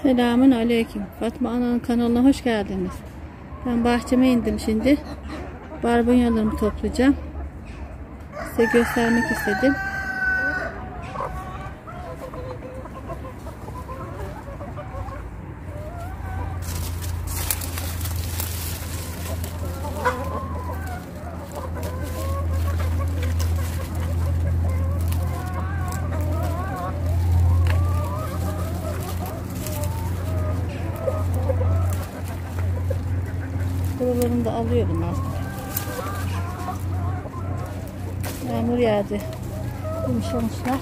Selamun aleyküm. Fatma Ana'nın kanalına hoş geldiniz. Ben bahçeme indim şimdi. Barbunyalarımı toplayacağım. Size göstermek istedim. Buralarını da alıyorum artık. Yağmur yağdı. Yumuşamışlar.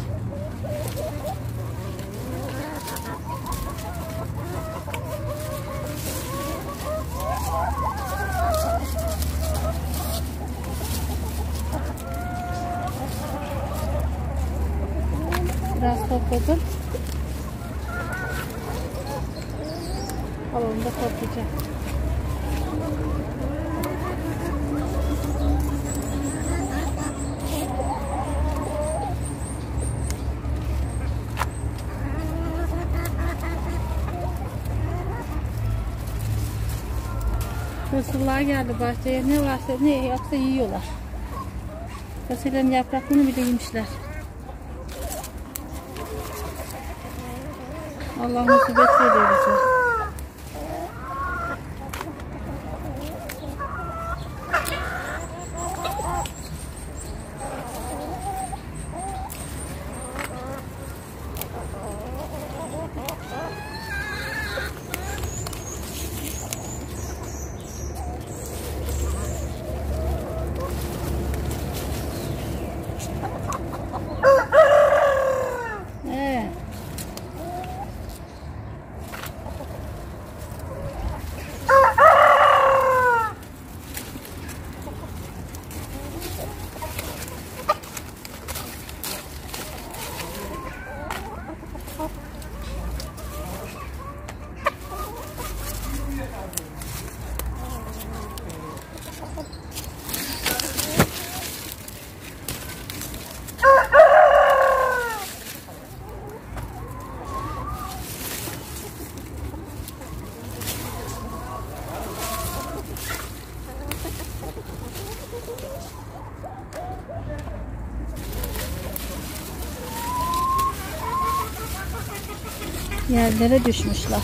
Biraz topladım. Kalanını da toplayacağım. Hırsızlar geldi bahçeye. Ne varsa ne yapsa yiyorlar. Fasulyenin yapraklarını bile yemişler. Allah musibet veriyor. Yerlere düşmüşler.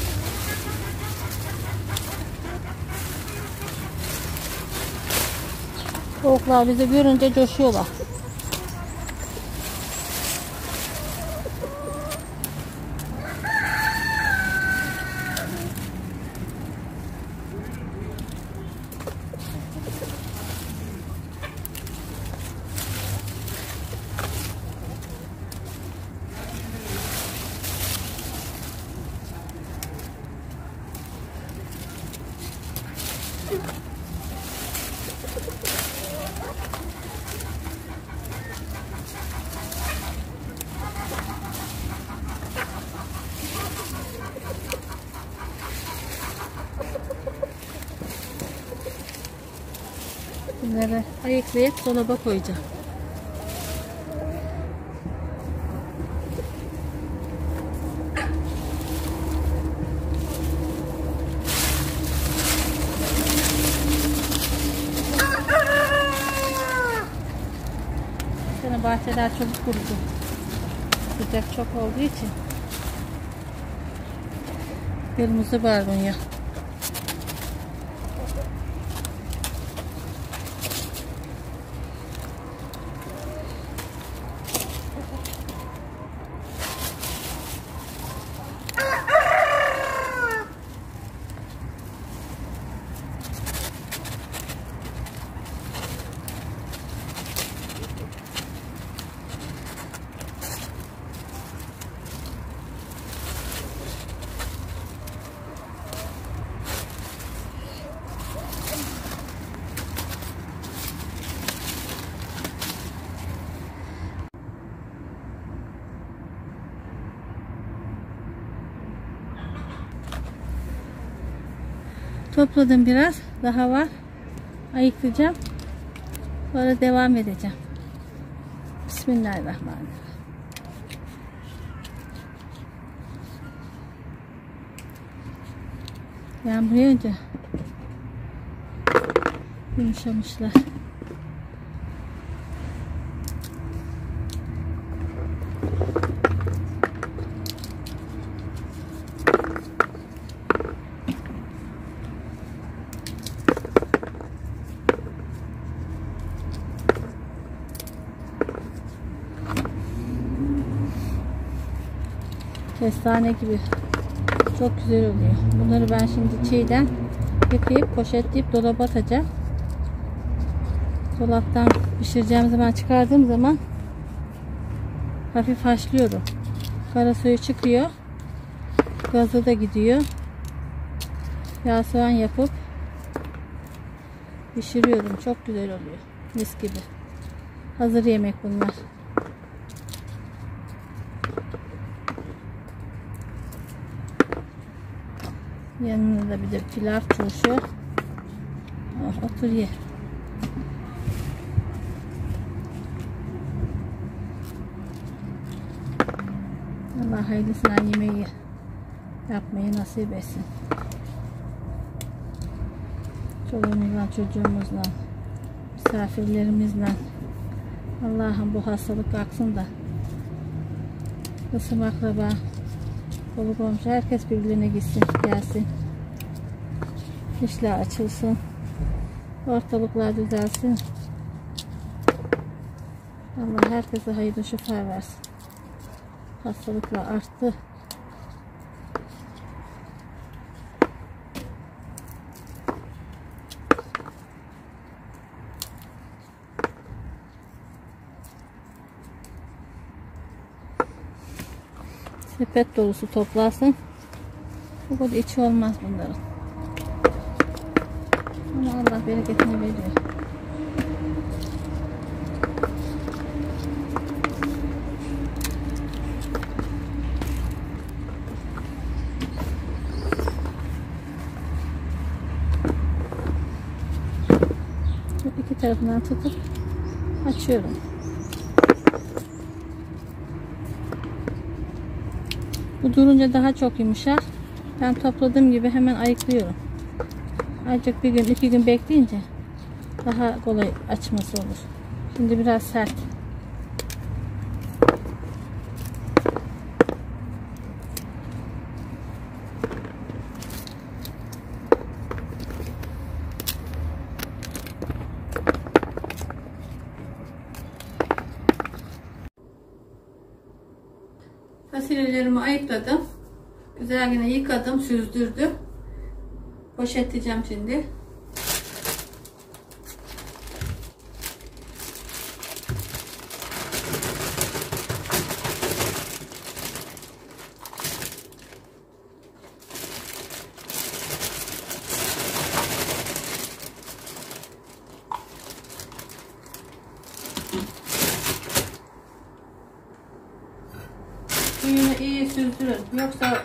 Tavuklar bizi görünce coşuyorlar. Bunları ayıklayıp dolaba koyacağım. Şimdi bahçeler çabuk kurudu. Sıcak çok olduğu için. Kırmızı barbunya. Topladım biraz. Daha var. Ayıklayacağım. Sonra devam edeceğim. Bismillahirrahmanirrahim. Yağmur yağınca yumuşamışlar. Kestane gibi. Çok güzel oluyor. Bunları ben şimdi çiğden yıkayıp poşetleyip dolaba atacağım. Dolaptan pişireceğim zaman, çıkardığım zaman hafif haşlıyorum. Kara suyu çıkıyor. Gazı da gidiyor. Yağ soğan yapıp pişiriyorum. Çok güzel oluyor. Mis gibi. Hazır yemek bunlar. Yanına da bir de pilav, turşu. Oh, otur ye. Allah hayırlısına yemeği yapmayı nasip etsin. Çoluğumuzla, çocuğumuzla, misafirlerimizle. Allah'ım bu hastalık kalksın da kısım akraba, kolu komşu herkes birbirine gitsin, gelsin. İşler açılsın. Ortalıklar düzelsin. Allah herkese hayırlı şifa versin. Hastalıklar arttı. Sepet dolusu toplasın. Bu kadar içi olmaz bunların. Ama Allah bereketini veriyor. İki tarafından tutup açıyorum. Bu durunca daha çok yumuşar. Ben topladığım gibi hemen ayıklıyorum. Ancak bir gün, 2 gün bekleyince daha kolay açması olur. Şimdi biraz sert. Fasulyelerimi ayıkladım. Güzel yine yıkadım, süzdürdüm. Poşetleyeceğim şimdi. Suyunu iyi süzdürün. Yoksa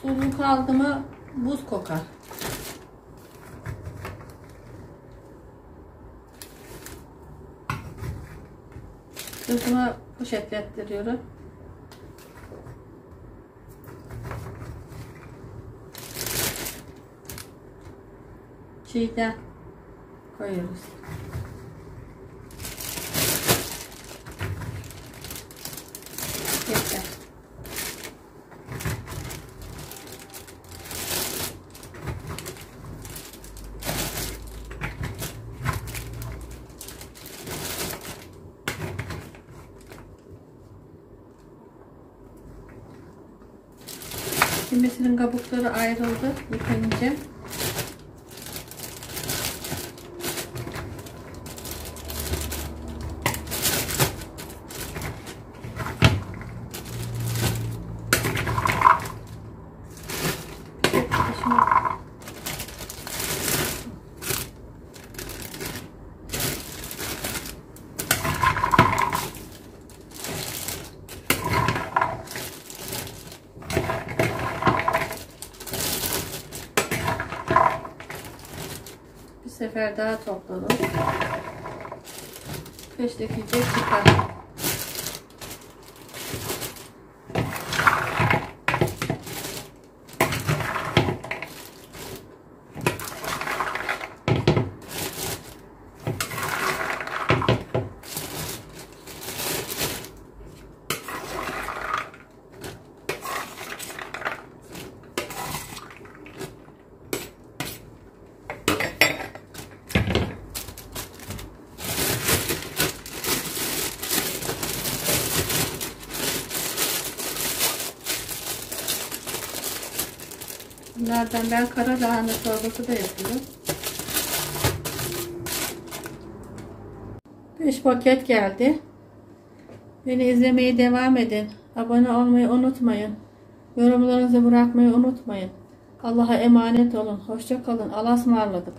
sulu kaldı mı buz kokar. Kızıma poşetlettiriyorum. Çiğden koyuyoruz. Yeter. Kimisinin kabukları ayrıldı yıkayınca. Bir sefer daha topladım. Kıştaki çıkar. Bunlardan ben kara lahana çorbası da yapıyorum. 5 paket geldi. Beni izlemeye devam edin. Abone olmayı unutmayın. Yorumlarınızı bırakmayı unutmayın. Allah'a emanet olun. Hoşça kalın. Allah'a ısmarladık.